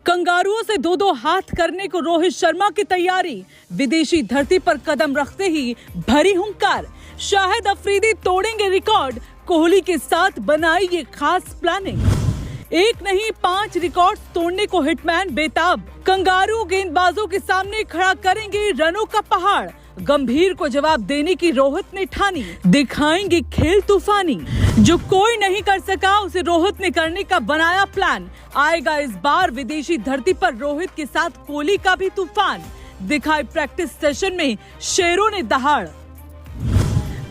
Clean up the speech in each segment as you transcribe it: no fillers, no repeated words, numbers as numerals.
कंगारुओं से दो दो हाथ करने को रोहित शर्मा की तैयारी। विदेशी धरती पर कदम रखते ही भरी हुंकार। शाहिद अफरीदी तोड़ेंगे रिकॉर्ड, कोहली के साथ बनाई ये खास प्लानिंग। एक नहीं 5 रिकॉर्ड तोड़ने को हिटमैन बेताब। कंगारू गेंदबाजों के सामने खड़ा करेंगे रनों का पहाड़। गंभीर को जवाब देने की रोहित ने ठानी, दिखाएंगे खेल तूफानी। जो कोई नहीं कर सका उसे रोहित ने करने का बनाया प्लान। आएगा इस बार विदेशी धरती पर रोहित के साथ कोहली का भी तूफान। दिखाई प्रैक्टिस सेशन में शेरों ने दहाड़।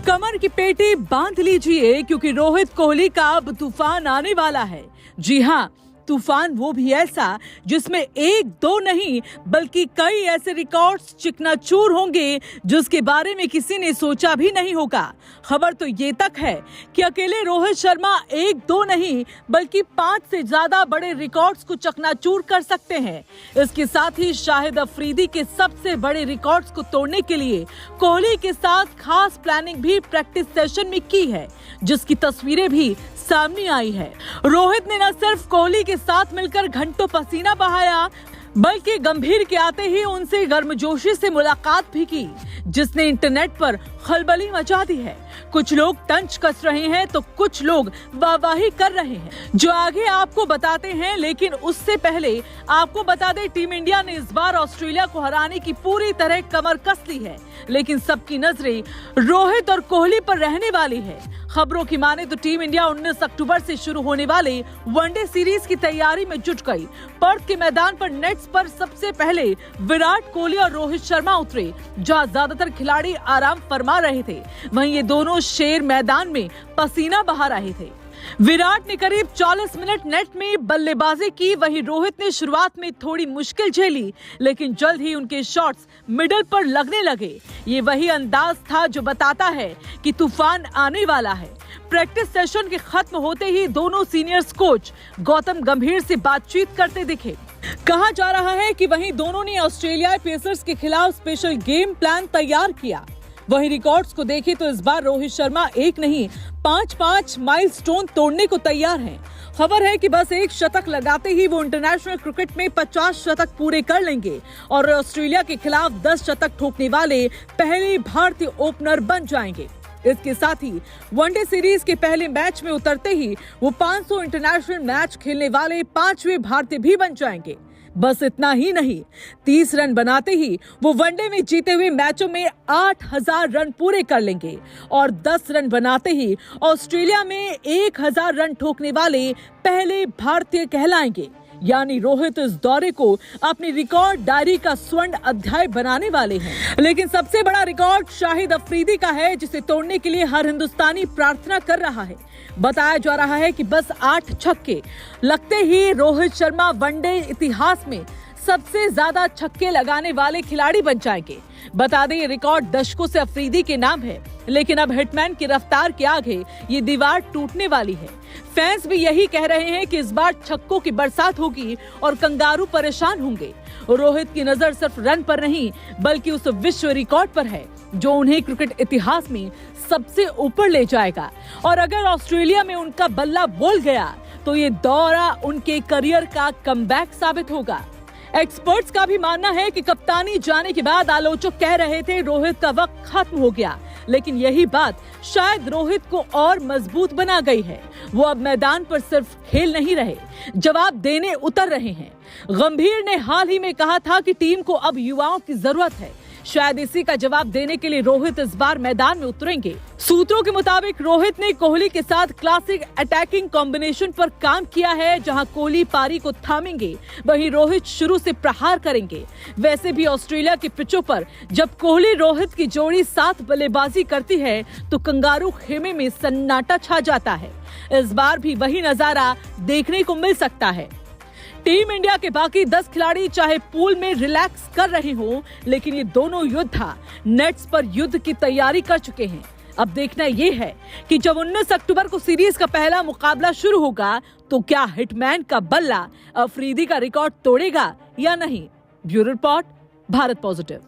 कमर की पेटी बांध लीजिए क्योंकि रोहित कोहली का अब तूफान आने वाला है। जी हाँ, तूफान वो भी ऐसा जिसमें एक दो नहीं बल्कि कई ऐसे रिकॉर्ड्स चिकनाचूर होंगे जिसके बारे में किसी ने सोचा भी नहीं होगा। खबर तो ये तक है कि अकेले रोहित शर्मा एक दो नहीं बल्कि 5 से ज्यादा बड़े रिकॉर्ड्स को चकनाचूर कर सकते हैं। इसके साथ ही शाहिद अफरीदी के सबसे बड़े रिकॉर्ड्स को तोड़ने के लिए कोहली के साथ खास प्लानिंग भी प्रैक्टिस सेशन में की है, जिसकी तस्वीरें भी सामने आई है। रोहित ने न सिर्फ कोहली के साथ मिलकर घंटों पसीना बहाया बल्कि गंभीर के आते ही उनसे गर्मजोशी से मुलाकात भी की, जिसने इंटरनेट पर खलबली मचा दी है। कुछ लोग तंज कस रहे हैं तो कुछ लोग वाहवाही कर रहे हैं, जो आगे आपको बताते हैं। लेकिन उससे पहले आपको बता दें, टीम इंडिया ने इस बार ऑस्ट्रेलिया को हराने की पूरी तरह कमर कस ली है, लेकिन सबकी नजरें रोहित और कोहली पर रहने वाली है। खबरों की माने तो टीम इंडिया 19 अक्टूबर से शुरू होने वाले वनडे सीरीज की तैयारी में जुट गई। पर्थ के मैदान पर नेट्स पर सबसे पहले विराट कोहली और रोहित शर्मा उतरे, जहां ज्यादातर खिलाड़ी आराम फरमा रहे थे। वहीं ये दोनों शेर मैदान में पसीना बहा रहे थे। विराट ने करीब 40 मिनट नेट में बल्लेबाजी की, वहीं रोहित ने शुरुआत में थोड़ी मुश्किल झेली, लेकिन जल्द ही उनके शॉट्स मिडल पर लगने लगे। ये वही अंदाज था जो बताता है कि तूफान आने वाला है। प्रैक्टिस सेशन के खत्म होते ही दोनों सीनियर्स कोच गौतम गंभीर से बातचीत करते दिखे। कहा जा रहा है कि वहीं दोनों ने ऑस्ट्रेलियाई पेसर्स के खिलाफ स्पेशल गेम प्लान तैयार किया। वहीं रिकॉर्ड्स को देखें तो इस बार रोहित शर्मा एक नहीं 5-5 माइलस्टोन तोड़ने को तैयार हैं। खबर है कि बस एक शतक लगाते ही वो इंटरनेशनल क्रिकेट में 50 शतक पूरे कर लेंगे और ऑस्ट्रेलिया के खिलाफ 10 शतक ठोकने वाले पहले भारतीय ओपनर बन जाएंगे। इसके साथ ही वनडे सीरीज के पहले मैच में उतरते ही वो 500 इंटरनेशनल मैच खेलने वाले 5वें भारतीय भी बन जाएंगे। बस इतना ही नहीं, 30 रन बनाते ही वो वनडे में जीते हुए मैचों में 8000 रन पूरे कर लेंगे और 10 रन बनाते ही ऑस्ट्रेलिया में 1000 रन ठोकने वाले पहले भारतीय कहलाएंगे। यानी रोहित इस दौरे को अपनी रिकॉर्ड डायरी का स्वर्ण अध्याय बनाने वाले हैं। लेकिन सबसे बड़ा रिकॉर्ड शाहिद अफरीदी का है, जिसे तोड़ने के लिए हर हिंदुस्तानी प्रार्थना कर रहा है। बताया जा रहा है कि बस 8 छक्के लगते ही रोहित शर्मा वनडे इतिहास में सबसे ज्यादा छक्के लगाने वाले खिलाड़ी बन जाएंगे। बता दें, ये रिकॉर्ड दशकों से अफरीदी के नाम है, लेकिन अब हिटमैन की रफ्तार के आगे ये दीवार टूटने वाली है। फैंस भी यही कह रहे हैं कि इस बार छक्कों की बरसात होगी और कंगारू परेशान होंगे। रोहित की नजर सिर्फ रन पर नहीं बल्कि उस विश्व रिकॉर्ड पर है जो उन्हें क्रिकेट इतिहास में सबसे ऊपर ले जाएगा। और अगर ऑस्ट्रेलिया में उनका बल्ला बोल गया तो ये दौरा उनके करियर का कमबैक साबित होगा। एक्सपर्ट्स का भी मानना है कि कप्तानी जाने के बाद आलोचक कह रहे थे रोहित का वक्त खत्म हो गया, लेकिन यही बात शायद रोहित को और मजबूत बना गई है। वो अब मैदान पर सिर्फ खेल नहीं रहे, जवाब देने उतर रहे हैं। गंभीर ने हाल ही में कहा था कि टीम को अब युवाओं की जरूरत है। शायद इसी का जवाब देने के लिए रोहित इस बार मैदान में उतरेंगे। सूत्रों के मुताबिक रोहित ने कोहली के साथ क्लासिक अटैकिंग कॉम्बिनेशन पर काम किया है, जहां कोहली पारी को थामेंगे वहीं रोहित शुरू से प्रहार करेंगे। वैसे भी ऑस्ट्रेलिया की पिचों पर जब कोहली रोहित की जोड़ी साथ बल्लेबाजी करती है तो कंगारू खेमे में सन्नाटा छा जाता है। इस बार भी वही नजारा देखने को मिल सकता है। टीम इंडिया के बाकी 10 खिलाड़ी चाहे पूल में रिलैक्स कर रहे हों, लेकिन ये दोनों योद्धा नेट्स पर युद्ध की तैयारी कर चुके हैं। अब देखना ये है कि जब 19 अक्टूबर को सीरीज का पहला मुकाबला शुरू होगा तो क्या हिटमैन का बल्ला अफरीदी का रिकॉर्ड तोड़ेगा या नहीं। Bureau report, Bharat positive.